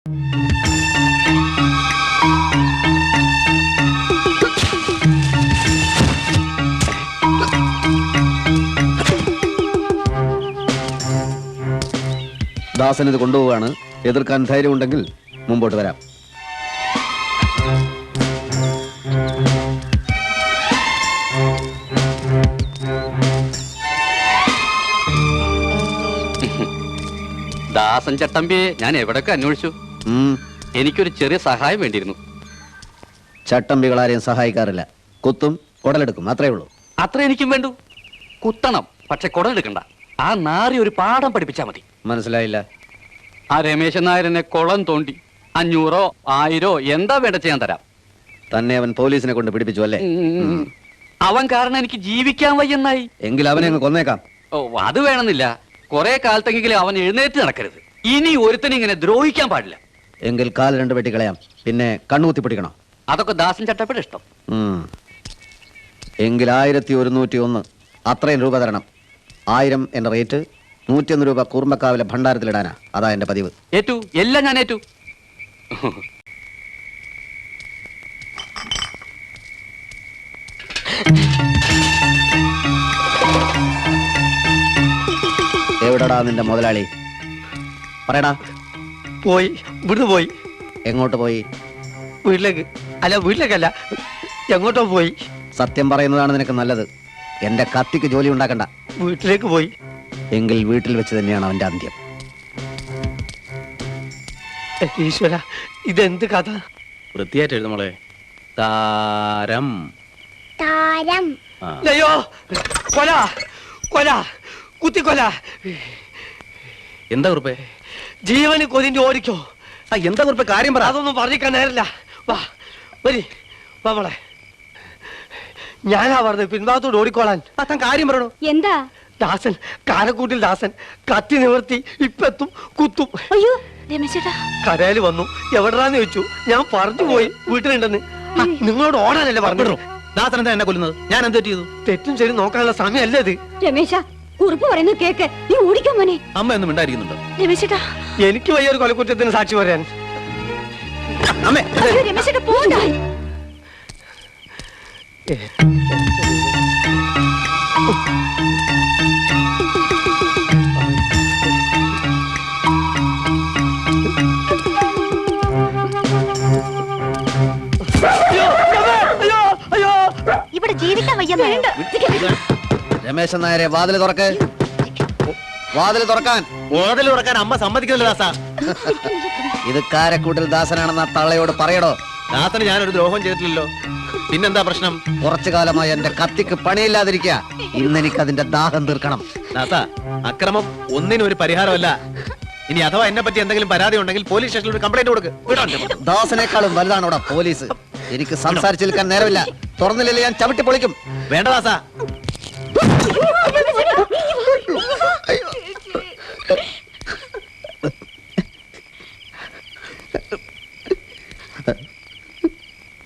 ദാസൻ ഇത് കൊണ്ടുപോവാണ്. എതിർക്കാൻ ധൈര്യമുണ്ടെങ്കിൽ മുമ്പോട്ട് വരാം. ദാസൻ ചട്ടമ്പിയെ ഞാൻ എവിടൊക്കെ അന്വേഷിച്ചു. എനിക്കൊരു ചെറിയ സഹായം വേണ്ടിയിരുന്നു. ചട്ടമ്പികളാരെയും സഹായിക്കാറില്ല. കുത്തും കുടലെടുക്കും, അത്രേ ഉള്ളൂ. അത്ര എനിക്കും വേണ്ടു. കുത്തണം, പക്ഷെ കുടലെടുക്കണ്ട. ആ നാറി ഒരു പാഠം പഠിപ്പിച്ചാ മതി. മനസ്സിലായില്ല. ആ രമേശൻ നായരനെ കുളം തോണ്ടി 500 1000 എന്താ വേണ്ട ചെയ്യാൻ തരാം. തന്നെ അവൻ പോലീസിനെ കൊണ്ട് പിടിപ്പിച്ചു അല്ലേ? അവൻ കാരണം എനിക്ക് ജീവിക്കാൻ വയ്യെന്നായി. എങ്കിൽ അവനെ അങ്ങ് കൊന്നേക്കാം. ഓ, അത് വേണമെന്നില്ല. കുറെ കാലത്തെങ്കിലും അവൻ എഴുന്നേറ്റ് നടക്കരുത്. ഇനി ഒരുത്തനും ഇങ്ങനെ ദ്രോഹിക്കാൻ പാടില്ല. എങ്കിൽ കാൽ 2 വെട്ടിക്കളയാം. പിന്നെ കണ്ണൂത്തി പിടിക്കണം. അതൊക്കെ ദാസൻ ചട്ടപ്പിടെ ഇഷ്ടം. എങ്കിൽ 1101 അത്രയും രൂപ തരണം. 1000 എന്റെ റേറ്റ്. 101 രൂപ കൂർമ്മക്കാവിലെ ഭണ്ഡാരത്തിലിടാനാ. അതാ എന്റെ പതിവ്. ഏറ്റു, എല്ലാം ഞാൻ ഏറ്റു. എവിടെടാ നിന്റെ മുതലാളി? പറയടാ. പോയി, ഇവിടുന്ന് പോയി. എങ്ങോട്ട് പോയി? വീട്ടിലേക്ക്. അല്ല, വീട്ടിലേക്കല്ല, എങ്ങോട്ടോ പോയി. സത്യം പറയുന്നതാണ് നിനക്ക് നല്ലത്. എന്റെ കത്തിക്ക് ജോലി ഉണ്ടാക്കണ്ട. വീട്ടിലേക്ക് പോയി. എങ്കിൽ വീട്ടിൽ വെച്ച് തന്നെയാണ് അവന്റെ അന്ത്യം. ഈശ്വര, ഇതെന്ത് കഥ? വൃത്തിയായിട്ട് എഴുതുമോളെ. താരം താരം. അയ്യോ, കൊല കൊല കുത്തിക്കൊല. എന്താ കുറിപ്പേ? ജീവന് കൊതിന്റെ ഓടിക്കോ. എന്താ കുറിപ്പേ? കാര്യം പറ. അതൊന്നും പറഞ്ഞിക്കാൻ നേരില്ല. വാ, വരി, വാ മോളെ. ഞാനാ പറഞ്ഞത് പിൻഭാഗത്തോട് ഓടിക്കോളാൻ. താൻ കാര്യം പറയണോ? എന്താ? ദാസൻ, കാരക്കൂട്ടിൽ ദാസൻ കത്തി നിവർത്തി ഇപ്പെത്തും, കുത്തും. അയ്യോ രമേശേട്ടാ. കരയില് വന്നു. എവിടാന്ന് ചോദിച്ചു. ഞാൻ പറഞ്ഞു പോയി വീട്ടിലുണ്ടെന്ന്. നിങ്ങളോട് ഓടാനല്ലേ പറഞ്ഞു. ദാസൻ എന്താ എന്നെ കൊല്ലുന്നത്? ഞാൻ എന്ത് ചെയ്തു? തെറ്റും ശരി നോക്കാനുള്ള സമയമല്ലേ ഇത്? രമേശ, കുറിപ്പ് പറയുന്നത് കേക്ക്. നീ ഓടിക്കാൻ മോനെ. അമ്മ ഒന്നും മിണ്ടായിരിക്കുന്നുണ്ടോ? രമേശേട്ടാ, എനിക്ക് വയ്യ ഒരു കൊലക്കുറ്റത്തിന് സാക്ഷി പറയാൻ. അമ്മേ, അയ്യോ രമേശേട്ടാ, പോണ്ട. ഇവിടെ ജീവിക്കാൻ വയ്യ. രമേശൻ നായരെ, വാതിൽ തുറക്ക്. വാതിൽ തുറക്കാൻ. വാതിൽ തുറക്കാൻ അമ്മ സമ്മതിക്കുന്നില്ല ദാസ. ഇത് കാരക്കൂട്ടിൽ ദാസനാണെന്ന തള്ളയോട് പറയടോ. ദാസന് ഞാനൊരു ദ്രോഹം ചെയ്തിട്ടില്ലല്ലോ. പിന്നെന്താ പ്രശ്നം? കുറച്ചു കാലമായി എന്റെ കത്തിക്ക് പണിയില്ലാതിരിക്കുക. ഇന്നെനിക്ക് അതിന്റെ ദാഹം തീർക്കണം. ദാസ, അക്രമം ഒന്നിനും ഒരു പരിഹാരമല്ല. ഇനി അഥവാ എന്നെ പറ്റി എന്തെങ്കിലും പരാതി ഉണ്ടെങ്കിൽ പോലീസ് സ്റ്റേഷനിൽ ഒരു കംപ്ലൈന്റ് കൊടുക്ക്. ദാസനേക്കാളും വലുതാണ് ഇവിടെ പോലീസ്. എനിക്ക് സംസാരിച്ചു നിൽക്കാൻ നേരമില്ല. തുറന്നില്ലേ ഞാൻ ചവിട്ടി പൊളിക്കും. വേണ്ട ദാസ.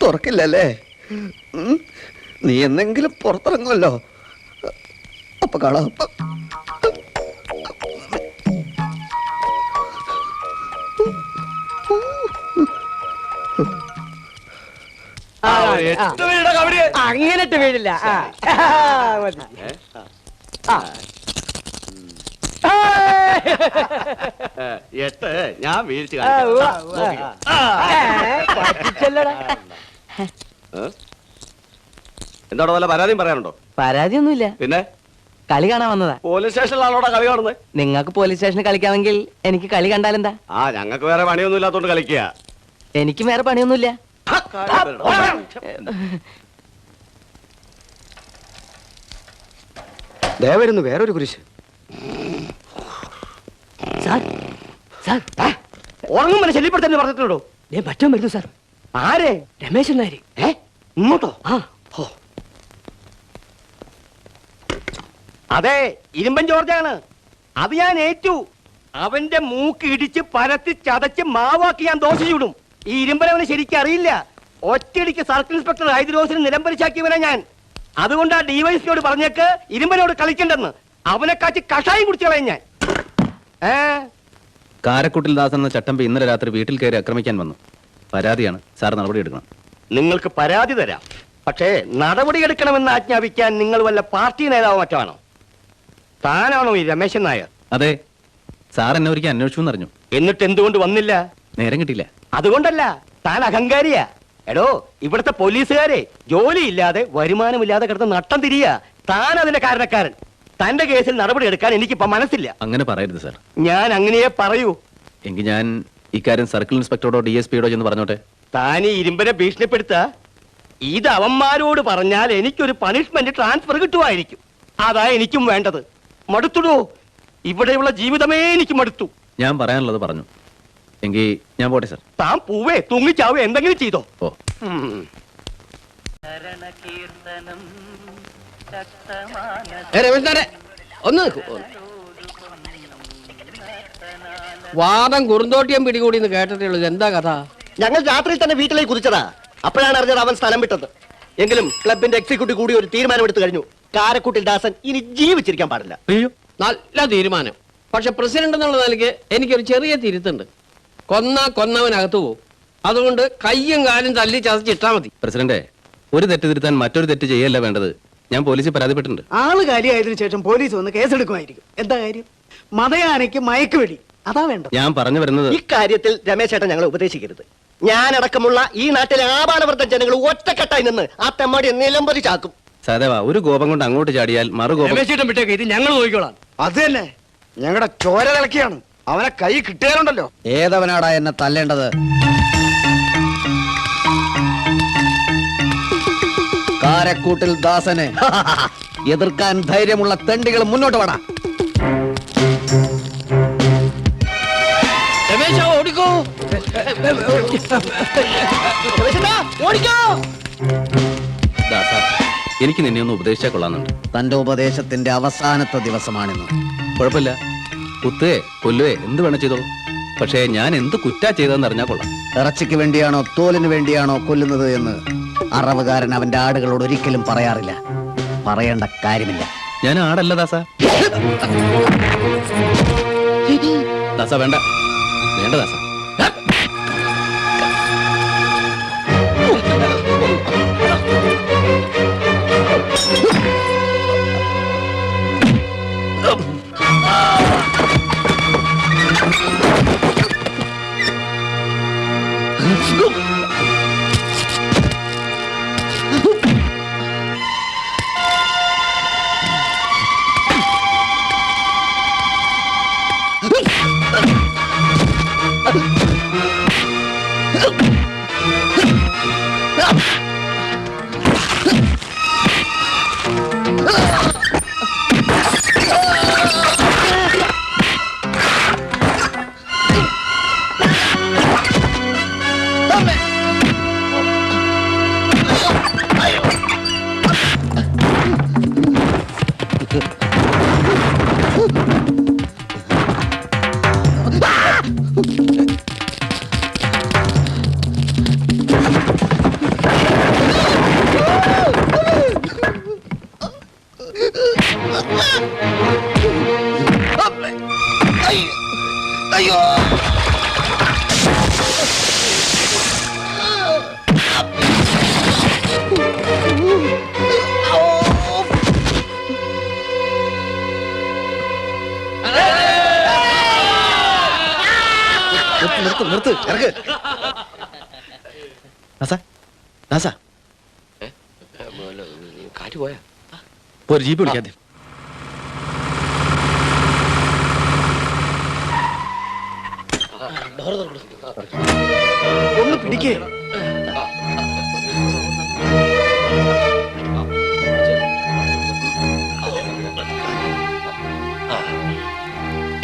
തുറക്കില്ലല്ലേ? നീ എന്തെങ്കിലും പുറത്തിറങ്ങുമല്ലോ. അപ്പൊ കാണാം. അങ്ങനെട്ട് വീടില്ല. ഞാൻ വീഴ്ച എന്താണോ വല്ല പരാതിയും പറയാനുണ്ടോ? പരാതിയൊന്നുമില്ല. പിന്നെ കളി കാണാൻ വന്നതാ. പോലീസ് സ്റ്റേഷനിലാണോടാ കളി കാണുന്നത്? നിങ്ങൾക്ക് പോലീസ് സ്റ്റേഷനിൽ കളിക്കാമെങ്കിൽ എനിക്ക് കളി കണ്ടാലെന്താ? ആ, ഞങ്ങൾക്ക് വേറെ പണിയൊന്നും ഇല്ലാത്തോണ്ട് കളിക്കുക. എനിക്ക് വേറെ പണിയൊന്നുമില്ല. ദേവരുന്നു വേറൊരു കുരിശ്. ഉറങ്ങുമ്പോൾ ശല്യപ്പെടുത്തന്നെ പറഞ്ഞിട്ടുണ്ടോ? മറ്റോ വരുന്നു സാർ. ആരെ? രമേശൻ നായര്. ഇങ്ങോട്ടോ? അതെ, ഇരുമ്പൻ ജോർജാണ്. അത് ഞാൻ ഏറ്റു. അവന്റെ മൂക്ക് ഇടിച്ച് പരത്തി ചതച്ച് മാവാക്കി ഞാൻ ദോശ ചൂടും. ഈ ഇരുമ്പനവന് ശരിക്കും അറിയില്ല. ഒറ്റയടിക്ക് സർക്കിൾ ഇൻസ്പെക്ടർ ഹൈദ്രോസിന് നിലംപരിശാക്കിയവനാ ഞാൻ. അതുകൊണ്ടാ ഡിവൈഎസ്പിയോട് പറഞ്ഞേക്ക് ഇരുമ്പനോട് കളിക്കണ്ടെന്ന്. അവനെ കാച്ചി കഷായം കുടിച്ചു കളയും ഞാൻ. കാരക്കുട്ടിൽ ദാസൻ എന്ന ചട്ടമ്പി ഇന്നലെ രാത്രി വീട്ടിൽ കയറി ആക്രമിക്കാൻ വന്നു. പരാതിയാണ്. സാർ നടപടി എടുക്കണം. നിങ്ങൾക്ക് പരാതി തരാം, പക്ഷേ നടപടിയെടുക്കണമെന്ന് ആജ്ഞാപിക്കാൻ നിങ്ങൾ വല്ല പാർട്ടി നേതാവോ മറ്റോ ആണോ? താനാണോ ഈ രമേശൻ നായർ? അതെ, സാർ എന്നെ ഒരിക്കൽ അന്വേഷിച്ചു എന്നറിഞ്ഞു. എന്നിട്ട് എന്തുകൊണ്ട് വന്നില്ല? നേരം കിട്ടിയില്ല. അതുകൊണ്ടല്ല, താൻ അഹങ്കാരിയാ. എടോ, ഇവിടുത്തെ പോലീസുകാരെ ജോലിയില്ലാതെ വരുമാനമില്ലാതെ കിടന്ന് നട്ടം തിരിയാ. താൻ അതിന്റെ കാരണക്കാരൻ. തന്റെ കേസിൽ നടപടി എടുക്കാൻ എനിക്കിപ്പോ മനസ്സില്ല. അങ്ങനെ പറയരുത് സാർ. ഞാൻ അങ്ങനെയേ പറയൂ. എങ്കിൽ ഞാൻ ഇക്കാര്യം സർക്കിൾ ഇൻസ്പെക്ടറോടോ DSPയോടോ ചെന്ന് പറഞ്ഞോട്ടെ. താൻ ഈ ഇരുമ്പനെ ഭീഷണിപ്പെടുത്ത ഇത് അവന്മാരോട് പറഞ്ഞാൽ എനിക്കൊരു പണിഷ്മെന്റ് ട്രാൻസ്ഫർ കിട്ടുമായിരിക്കും. അതാ എനിക്കും വേണ്ടത്. മടുത്തുടോ, ഇവിടെയുള്ള ജീവിതമേ എനിക്ക് മടുത്തു. ഞാൻ പറയാനുള്ളത് പറഞ്ഞു. എങ്കിൽ ഞാൻ പോട്ടെ സാർ. താൻ പൂവേ തൂങ്ങിച്ചാവേ എന്തെങ്കിലും ചെയ്തോ. ഓ, ഒന്ന് വാദം കുറുന്തോട്ടിയം പിടികൂടി എന്ന് കേട്ടിട്ടുള്ളത്. എന്താ കഥ? ഞങ്ങൾ രാത്രി തന്നെ വീട്ടിലേക്ക് കുതിച്ചതാ. അപ്പോഴാണ് അറിഞ്ഞത് അവൻ സ്ഥലം വിട്ടത്. എങ്കിലും ക്ലബിന്റെ എക്സിക്യൂട്ടീവ് കൂടി ഒരു തീരുമാനമെടുത്തു കഴിഞ്ഞു. കാരക്കുട്ടിൽ ദാസൻ ഇനി ജീവിച്ചിരിക്കാൻ പാടില്ല. അയ്യോ, നല്ല തീരുമാനം. പക്ഷെ പ്രസിഡന്റ് എന്നുള്ള നിലയ്ക്ക് എനിക്കൊരു ചെറിയ തിരുത്തുണ്ട്. കൊന്നവനകത്തു പോകും. അതുകൊണ്ട് കയ്യും കാലും തല്ലി ചതച്ചിട്ടാ മതി. പ്രസിഡന്റ്, ഒരു തെറ്റ് തിരുത്താൻ മറ്റൊരു തെറ്റ് ചെയ്യല്ല വേണ്ടത്. ഞാൻ പോലീസിൽ പരാതിപ്പെട്ടിട്ടുണ്ട്. ആള് കാര്യമായതിനു ശേഷം പോലീസ് വന്ന് കേസെടുക്കുമായിരിക്കും. എന്താ കാര്യം? മതയാനയ്ക്ക് മയക്കുവെടി, അതാ വേണ്ടത്. ഞാൻ പറഞ്ഞു വരുന്നത്, ഇക്കാര്യത്തിൽ രമേശ് ചേട്ടൻ ഞങ്ങളെ ഉപദേശിക്കരുത്. ഞാനടക്കമുള്ള ഈ നാട്ടിലെ ആപാലവൃദ്ധ ജനങ്ങൾ ഒറ്റക്കെട്ടായി നിന്ന് ആ തെമ്മാടി നിലംപതി ചാക്കും. സഹദേവ, ഒരു കോപം കൊണ്ട് അങ്ങോട്ട് ചാടിയാൽ മറുകോപം. രമേശേട്ടൻ വിട്ടേക്ക്, ഇത് ഞങ്ങൾ നോക്കിക്കോളാം. അത് തന്നെ, ഞങ്ങളുടെ ചോര തിളക്കിയാണ്. അവനെ കൈ കിട്ടിയാലുണ്ടല്ലോ. ഏതവനാടാ എന്നെ തല്ലേണ്ടത്? കാരക്കൂട്ടിൽ ദാസനെ എതിർക്കാൻ ധൈര്യമുള്ള തെണ്ടികൾ മുന്നോട്ട് വേണം. രമേശ ഓടിക്കോ. ദാസ, എനിക്ക് നിന്നെ ഒന്ന് ഉപദേശിച്ചാൽ കൊള്ളാന്നുണ്ട്. തന്റെ ഉപദേശത്തിന്റെ അവസാനത്തെ ദിവസമാണിന്ന്. കുഴപ്പമില്ല, കുത്തേ കൊല്ലുവേ എന്ത് വേണം ചെയ്തോളൂ. പക്ഷേ ഞാൻ എന്ത് കുറ്റാ ചെയ്തതെന്ന് അറിഞ്ഞാൽ കൊള്ളാം. ഇറച്ചിക്ക് വേണ്ടിയാണോ തോലിന് വേണ്ടിയാണോ കൊല്ലുന്നത് എന്ന് അറവുകാരൻ അവന്റെ ആടുകളോട് ഒരിക്കലും പറയാറില്ല. പറയേണ്ട കാര്യമില്ല. ഞാൻ ആടല്ല ദാസ. ദാസ വേണ്ട, വേണ്ട ദാസ. നിർത്ത്, ഇറക്ക്. ദാസ, ദാസ, കാറ്റ് പോയാ ഒരു ജീപ്പ് വിളിക്കാതെ. ഒന്ന് പിടിക്കേ.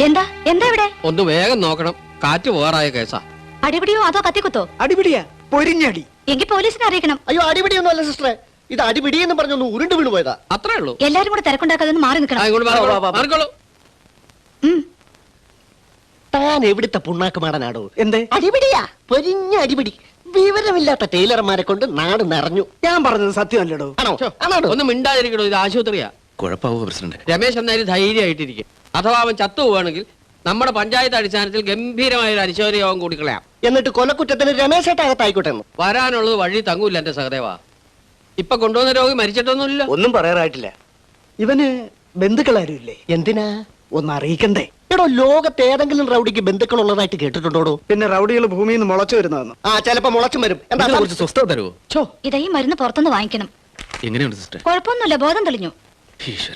എന്താ എന്താ ഇവിടെ? ഒന്ന് വേഗം നോക്കണം, കാറ്റ് പോകാറായ കേസാ. അടിപിടിയോ അതോ കത്തിക്കുത്തോ? അടിപിടിയാ, പൊരിഞ്ഞടി. എങ്കിൽ പോലീസിനെ അറിയിക്കണം. അയ്യോ, അടിപിടിയൊന്നും അല്ല സിസ്റ്ററെ. ഇത് അടിപിടി എന്ന് പറഞ്ഞൊന്ന് ഉരുണ്ട് വീണ് പോയതാ. അത്രേ ഉള്ളൂ. എല്ലാരും കൂടെ തിരക്കുണ്ടാക്കാതെ മാറി നിൽക്കണം. ഇങ്ങോട്ട് മാറിക്കോളൂ. താൻ എവിടുത്തെ പുണ്ണാക്കുമാടനാടോ? എന്തേ? അടിപിടിയാ, പൊരിഞ്ഞ അടിപിടി. വിവരമില്ലാത്ത ടൈലർമാരെ കൊണ്ട് നാട് നിറഞ്ഞു. ഞാൻ പറഞ്ഞത് സത്യമല്ലടോ. ആണോ? ആണോ? ഒന്ന് മിണ്ടാതിരിക്കണോ, ഇത് ആശുപത്രിയാ. കുഴപ്പമാവോ പ്രസിഡന്റ്? രമേശ് എന്നാലും ധൈര്യമായിട്ടിരിക്കും. അഥവാ അവൻ ചത്തു പോവാണെങ്കിൽ നമ്മുടെ പഞ്ചായത്ത് അടിസ്ഥാനത്തിൽ ഗംഭീരമായ ഒരു അനുശോചന യോഗം കൂടിക്കളയാം. എന്നിട്ട് കൊലക്കുറ്റത്തിന് രമേശേട്ടകത്തായിക്കോട്ടെ. വരാനുള്ളത് വഴി തങ്ങൂല്ല എന്റെ സഹദേവ. ഇപ്പൊ കൊണ്ടുവന്ന രോഗി മരിച്ചിട്ടൊന്നുമില്ല. ഒന്നും പറയാറായിട്ടില്ല. ഇവന് ബന്ധുക്കളാരും ഇല്ലേ? എന്തിനാ? ഒന്ന് അറിയിക്കണ്ടേ? എടോ, ലോകത്ത് ഏതെങ്കിലും റൗഡിക്ക് ബന്ധുക്കൾ ഉള്ളതായിട്ട് കേട്ടിട്ടുണ്ടോ? പിന്നെ റൗഡികൾ ഭൂമിയിൽ നിന്ന് മുളച്ചു വരുന്നതെന്ന്. ആ, ചിലപ്പോ മുളച്ചും വരും. എന്താ ഇതിനെ കുറിച്ച് സ്വസ്ഥത തരുമോ? ഇതാ ഈ മരുന്ന് പുറത്തുനിന്ന് വാങ്ങിക്കണം. എങ്ങനെയുണ്ട് സിസ്റ്റർ? കുഴപ്പമൊന്നുമില്ല, ബോധം തെളിഞ്ഞു. ഈശ്വര.